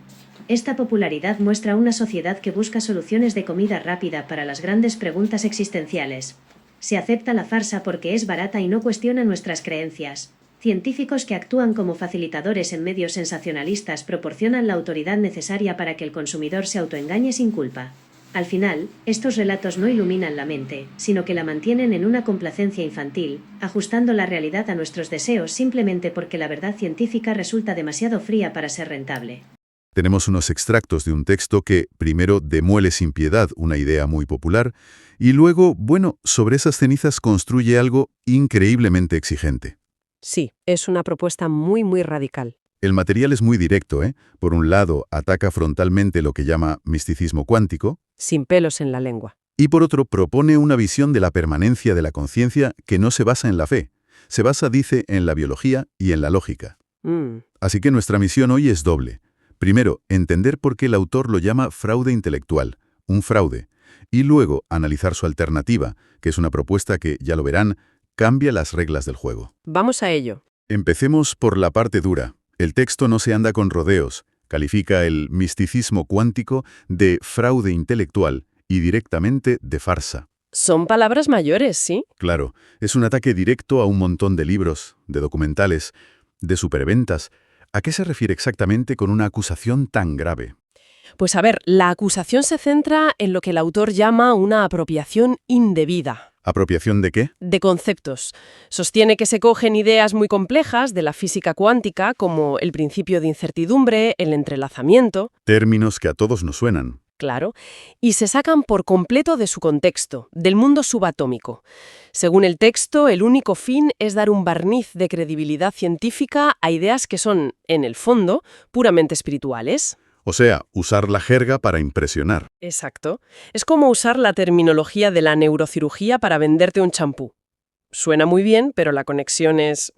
Esta popularidad muestra una sociedad que busca soluciones de comida rápida para las grandes preguntas existenciales. Se acepta la farsa porque es barata y no cuestiona nuestras creencias. Científicos que actúan como facilitadores en medios sensacionalistas proporcionan la autoridad necesaria para que el consumidor se autoengañe sin culpa. Al final, estos relatos no iluminan la mente, sino que la mantienen en una complacencia infantil, ajustando la realidad a nuestros deseos simplemente porque la verdad científica resulta demasiado fría para ser rentable. Tenemos unos extractos de un texto que, primero, demuele sin piedad una idea muy popular, y luego, sobre esas cenizas construye algo increíblemente exigente. Sí, es una propuesta muy, muy radical. El material es muy directo, ¿eh? Por un lado, ataca frontalmente lo que llama misticismo cuántico, Sin pelos en la lengua. y por otro, propone una visión de la permanencia de la conciencia que no se basa en la fe. Se basa, dice, en la biología y en la lógica. Así que nuestra misión hoy es doble. Primero, entender por qué el autor lo llama fraude intelectual, un fraude, y luego analizar su alternativa, que es una propuesta que, ya lo verán, cambia las reglas del juego. Vamos a ello. Empecemos por la parte dura. El texto no se anda con rodeos, califica el misticismo cuántico de fraude intelectual y directamente de farsa. Son palabras mayores, ¿sí? Claro, es un ataque directo a un montón de libros, de documentales, de superventas. ¿A qué se refiere exactamente con una acusación tan grave? Pues a ver, la acusación se centra en lo que el autor llama una apropiación indebida. ¿Apropiación de qué? De conceptos. Sostiene que se cogen ideas muy complejas de la física cuántica, como el principio de incertidumbre, el entrelazamiento, Términos que a todos nos suenan. claro, y se sacan por completo de su contexto, del mundo subatómico. Según el texto, el único fin es dar un barniz de credibilidad científica a ideas que son, en el fondo, puramente espirituales. O sea, usar la jerga para impresionar. Exacto. Es como usar la terminología de la neurocirugía para venderte un champú. Suena muy bien, pero la conexión es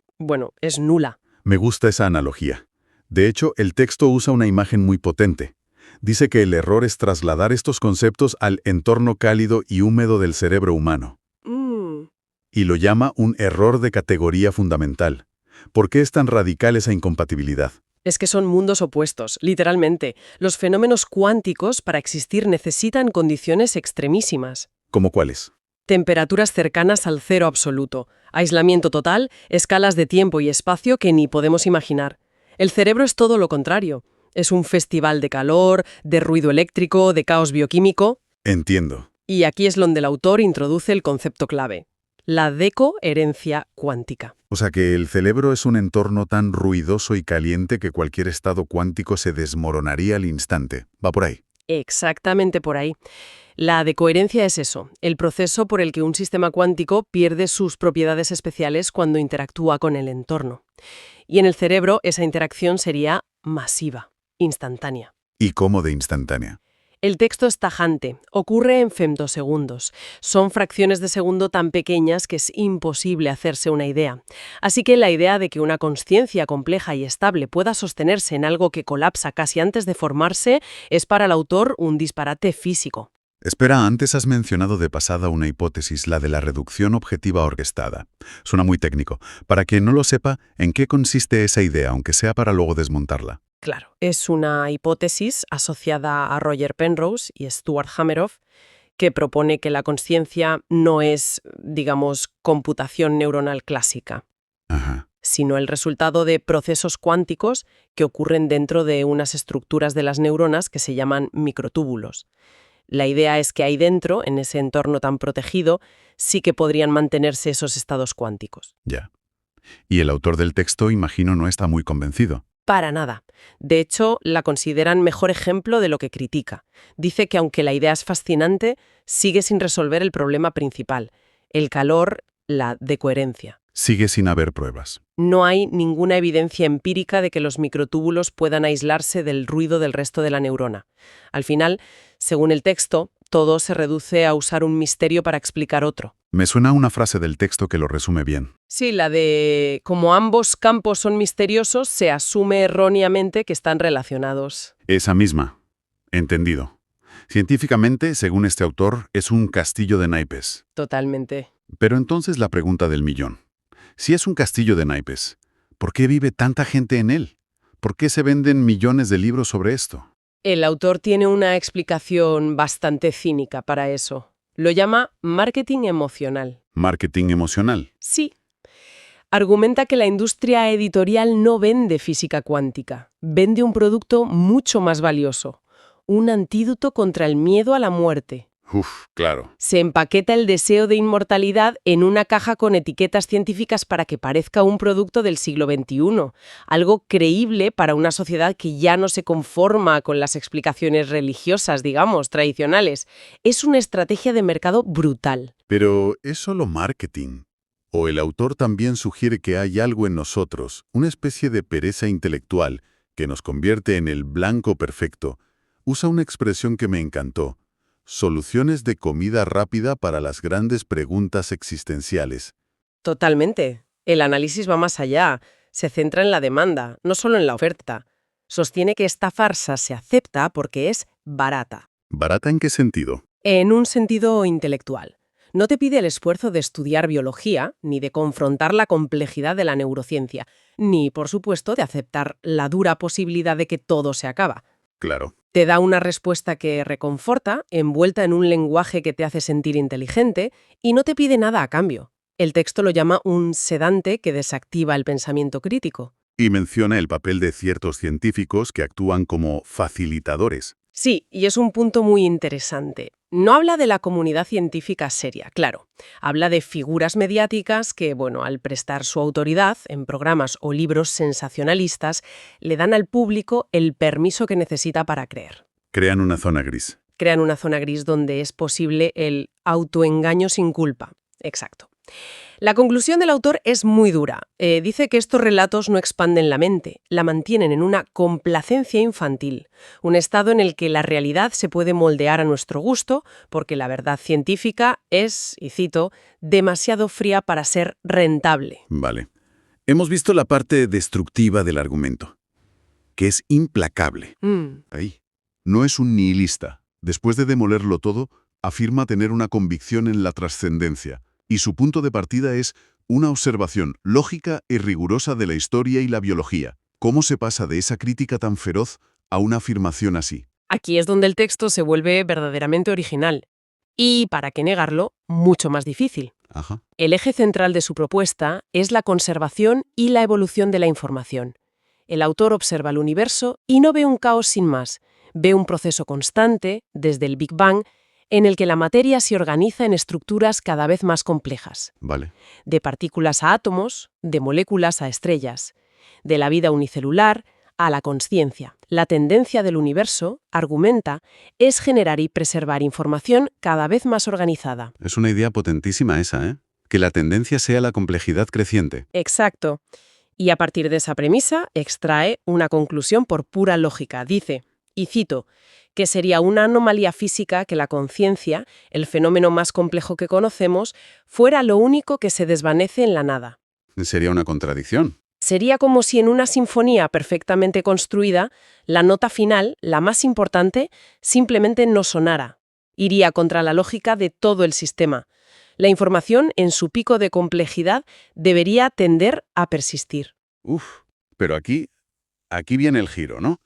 nula. Me gusta esa analogía. De hecho, el texto usa una imagen muy potente. Dice que el error es trasladar estos conceptos al entorno cálido y húmedo del cerebro humano. Y lo llama un error de categoría fundamental. ¿Por qué es tan radical esa incompatibilidad? Es que son mundos opuestos, literalmente. Los fenómenos cuánticos, para existir, necesitan condiciones extremísimas. ¿Cómo cuáles? Temperaturas cercanas al cero absoluto, aislamiento total, escalas de tiempo y espacio que ni podemos imaginar. El cerebro es todo lo contrario. Es un festival de calor, de ruido eléctrico, de caos bioquímico. Entiendo. Y aquí es donde el autor introduce el concepto clave: la decoherencia cuántica. O sea que el cerebro es un entorno tan ruidoso y caliente que cualquier estado cuántico se desmoronaría al instante. ¿Va por ahí? Exactamente por ahí. La decoherencia es eso, el proceso por el que un sistema cuántico pierde sus propiedades especiales cuando interactúa con el entorno. Y en el cerebro esa interacción sería masiva, instantánea. ¿Y cómo de instantánea? El texto es tajante, ocurre en femtosegundos. Son fracciones de segundo tan pequeñas que es imposible hacerse una idea. Así que la idea de que una consciencia compleja y estable pueda sostenerse en algo que colapsa casi antes de formarse es para el autor un disparate físico. Espera, antes has mencionado de pasada una hipótesis, la de la reducción objetiva orquestada. Suena muy técnico. Para quien no lo sepa, ¿en qué consiste esa idea, aunque sea para luego desmontarla? Claro, es una hipótesis asociada a Roger Penrose y Stuart Hameroff que propone que la consciencia no es, digamos, computación neuronal clásica, Ajá. sino el resultado de procesos cuánticos que ocurren dentro de unas estructuras de las neuronas que se llaman microtúbulos. La idea es que ahí dentro, en ese entorno tan protegido, sí que podrían mantenerse esos estados cuánticos. Ya. Y el autor del texto, imagino, no está muy convencido. Para nada. De hecho, la consideran mejor ejemplo de lo que critica. Dice que aunque la idea es fascinante, sigue sin resolver el problema principal, el calor, la decoherencia. Sigue sin haber pruebas. No hay ninguna evidencia empírica de que los microtúbulos puedan aislarse del ruido del resto de la neurona. Al final, según el texto, todo se reduce a usar un misterio para explicar otro. Me suena una frase del texto que lo resume bien. Sí, la de como ambos campos son misteriosos, se asume erróneamente que están relacionados. Esa misma. Entendido. Científicamente, según este autor, es un castillo de naipes. Totalmente. Pero entonces la pregunta del millón. Si es un castillo de naipes, ¿por qué vive tanta gente en él? ¿Por qué se venden millones de libros sobre esto? El autor tiene una explicación bastante cínica para eso. Lo llama marketing emocional. Marketing emocional. Sí. Argumenta que la industria editorial no vende física cuántica, vende un producto mucho más valioso, un antídoto contra el miedo a la muerte. Uf, claro. Se empaqueta el deseo de inmortalidad en una caja con etiquetas científicas para que parezca un producto del siglo XXI, algo creíble para una sociedad que ya no se conforma con las explicaciones religiosas, digamos, tradicionales. Es una estrategia de mercado brutal. Pero ¿es solo marketing? ¿O el autor también sugiere que hay algo en nosotros, una especie de pereza intelectual, que nos convierte en el blanco perfecto? Usa una expresión que me encantó. Soluciones de comida rápida para las grandes preguntas existenciales. Totalmente. El análisis va más allá. Se centra en la demanda, no solo en la oferta. Sostiene que esta farsa se acepta porque es barata. ¿Barata en qué sentido? En un sentido intelectual. No te pide el esfuerzo de estudiar biología, ni de confrontar la complejidad de la neurociencia, ni, por supuesto, de aceptar la dura posibilidad de que todo se acaba. Claro. Te da una respuesta que reconforta, envuelta en un lenguaje que te hace sentir inteligente, y no te pide nada a cambio. El texto lo llama un sedante que desactiva el pensamiento crítico. Y menciona el papel de ciertos científicos que actúan como facilitadores. Sí, y es un punto muy interesante. No habla de la comunidad científica seria, claro. Habla de figuras mediáticas que, al prestar su autoridad en programas o libros sensacionalistas, le dan al público el permiso que necesita para creer. Crean una zona gris. Crean una zona gris donde es posible el autoengaño sin culpa. Exacto. La conclusión del autor es muy dura. Dice que estos relatos no expanden la mente, la mantienen en una complacencia infantil, un estado en el que la realidad se puede moldear a nuestro gusto porque la verdad científica es, y cito, demasiado fría para ser rentable. Vale. Hemos visto la parte destructiva del argumento, que es implacable. Ahí. No es un nihilista. Después de demolerlo todo, afirma tener una convicción en la trascendencia. Y su punto de partida es una observación lógica y rigurosa de la historia y la biología. ¿Cómo se pasa de esa crítica tan feroz a una afirmación así? Aquí es donde el texto se vuelve verdaderamente original. Y, para qué negarlo, mucho más difícil. Ajá. El eje central de su propuesta es la conservación y la evolución de la información. El autor observa el universo y no ve un caos sin más. Ve un proceso constante, desde el Big Bang, en el que la materia se organiza en estructuras cada vez más complejas. Vale. De partículas a átomos, de moléculas a estrellas, de la vida unicelular a la consciencia. La tendencia del universo, argumenta, es generar y preservar información cada vez más organizada. Es una idea potentísima esa, ¿eh? Que la tendencia sea la complejidad creciente. Exacto. Y a partir de esa premisa, extrae una conclusión por pura lógica. Dice, y cito, que sería una anomalía física que la conciencia, el fenómeno más complejo que conocemos, fuera lo único que se desvanece en la nada. Sería una contradicción. Sería como si en una sinfonía perfectamente construida, la nota final, la más importante, simplemente no sonara. Iría contra la lógica de todo el sistema. La información, en su pico de complejidad, debería tender a persistir. Pero aquí viene el giro, ¿no?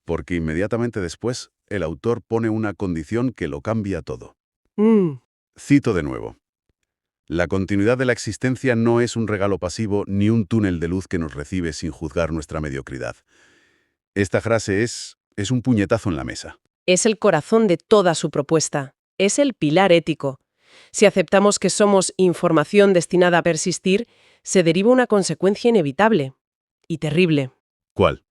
Porque inmediatamente después, el autor pone una condición que lo cambia todo. Mm, Cito de nuevo. La continuidad de la existencia no es un regalo pasivo ni un túnel de luz que nos recibe sin juzgar nuestra mediocridad. Esta frase es un puñetazo en la mesa. Es el corazón de toda su propuesta. Es el pilar ético. Si aceptamos que somos información destinada a persistir, se deriva una consecuencia inevitable y terrible. ¿Cuál?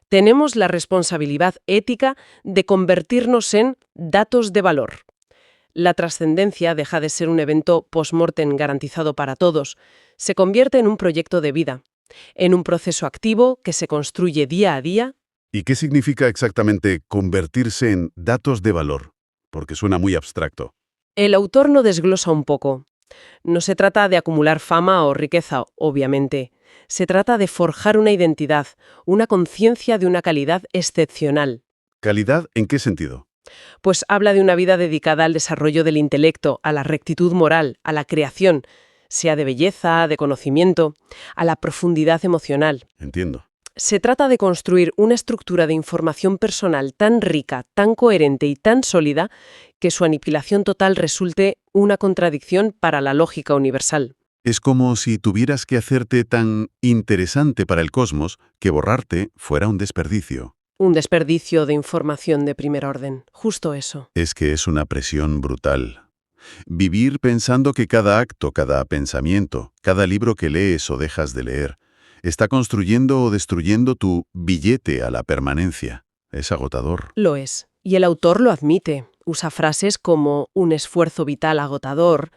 Tenemos la responsabilidad ética de convertirnos en datos de valor. La trascendencia deja de ser un evento post-mortem garantizado para todos, se convierte en un proyecto de vida, en un proceso activo que se construye día a día. ¿Y qué significa exactamente convertirse en datos de valor? Porque suena muy abstracto. El autor lo desglosa un poco. No se trata de acumular fama o riqueza, obviamente. Se trata de forjar una identidad, una conciencia de una calidad excepcional. ¿Calidad en qué sentido? Pues habla de una vida dedicada al desarrollo del intelecto, a la rectitud moral, a la creación, sea de belleza, de conocimiento, a la profundidad emocional. Entiendo. Se trata de construir una estructura de información personal tan rica, tan coherente y tan sólida que su aniquilación total resulte una contradicción para la lógica universal. Es como si tuvieras que hacerte tan interesante para el cosmos que borrarte fuera un desperdicio. Un desperdicio de información de primer orden. Justo eso. Es que es una presión brutal. Vivir pensando que cada acto, cada pensamiento, cada libro que lees o dejas de leer, está construyendo o destruyendo tu billete a la permanencia. Es agotador. Lo es. Y el autor lo admite. Usa frases como un esfuerzo vital agotador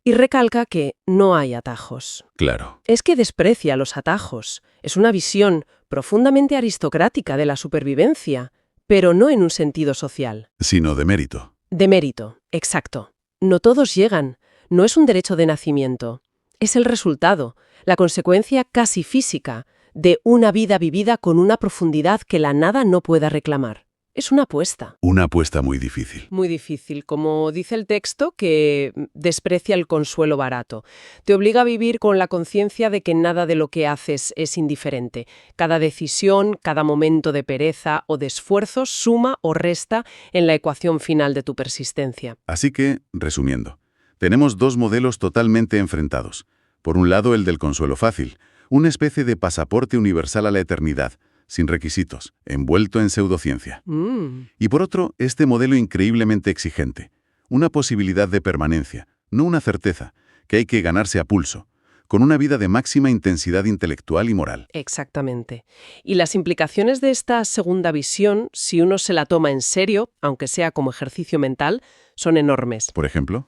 y recalca que no hay atajos. Claro. Es que desprecia los atajos. Es una visión profundamente aristocrática de la supervivencia, pero no en un sentido social. Sino de mérito. De mérito, exacto. No todos llegan. No es un derecho de nacimiento. Es el resultado, la consecuencia casi física, de una vida vivida con una profundidad que la nada no pueda reclamar. Es una apuesta. Una apuesta muy difícil. Muy difícil, como dice el texto, que desprecia el consuelo barato. Te obliga a vivir con la conciencia de que nada de lo que haces es indiferente. Cada decisión, cada momento de pereza o de esfuerzo suma o resta en la ecuación final de tu persistencia. Así que, resumiendo, tenemos dos modelos totalmente enfrentados. Por un lado, el del consuelo fácil, una especie de pasaporte universal a la eternidad, sin requisitos, envuelto en pseudociencia. Y por otro, este modelo increíblemente exigente, una posibilidad de permanencia, no una certeza, que hay que ganarse a pulso, con una vida de máxima intensidad intelectual y moral. Exactamente. Y las implicaciones de esta segunda visión, si uno se la toma en serio, aunque sea como ejercicio mental, son enormes. Por ejemplo,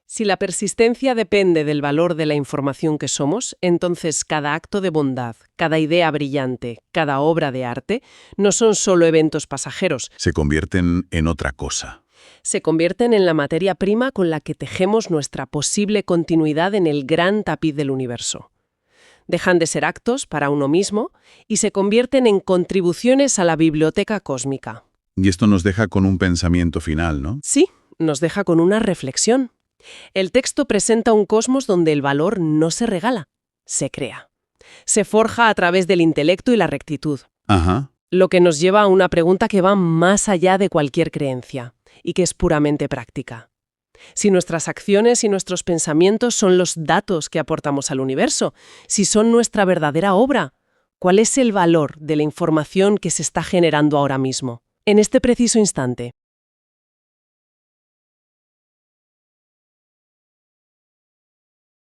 Si la persistencia depende del valor de la información que somos, entonces cada acto de bondad, cada idea brillante, cada obra de arte, no son solo eventos pasajeros, se convierten en otra cosa. se convierten en la materia prima con la que tejemos nuestra posible continuidad en el gran tapiz del universo. Dejan de ser actos para uno mismo y se convierten en contribuciones a la biblioteca cósmica. Y esto nos deja con un pensamiento final, ¿no? Sí, nos deja con una reflexión. El texto presenta un cosmos donde el valor no se regala, se crea. Se forja a través del intelecto y la rectitud, Ajá. lo que nos lleva a una pregunta que va más allá de cualquier creencia y que es puramente práctica. Si nuestras acciones y nuestros pensamientos son los datos que aportamos al universo, si son nuestra verdadera obra, ¿cuál es el valor de la información que se está generando ahora mismo, en este preciso instante?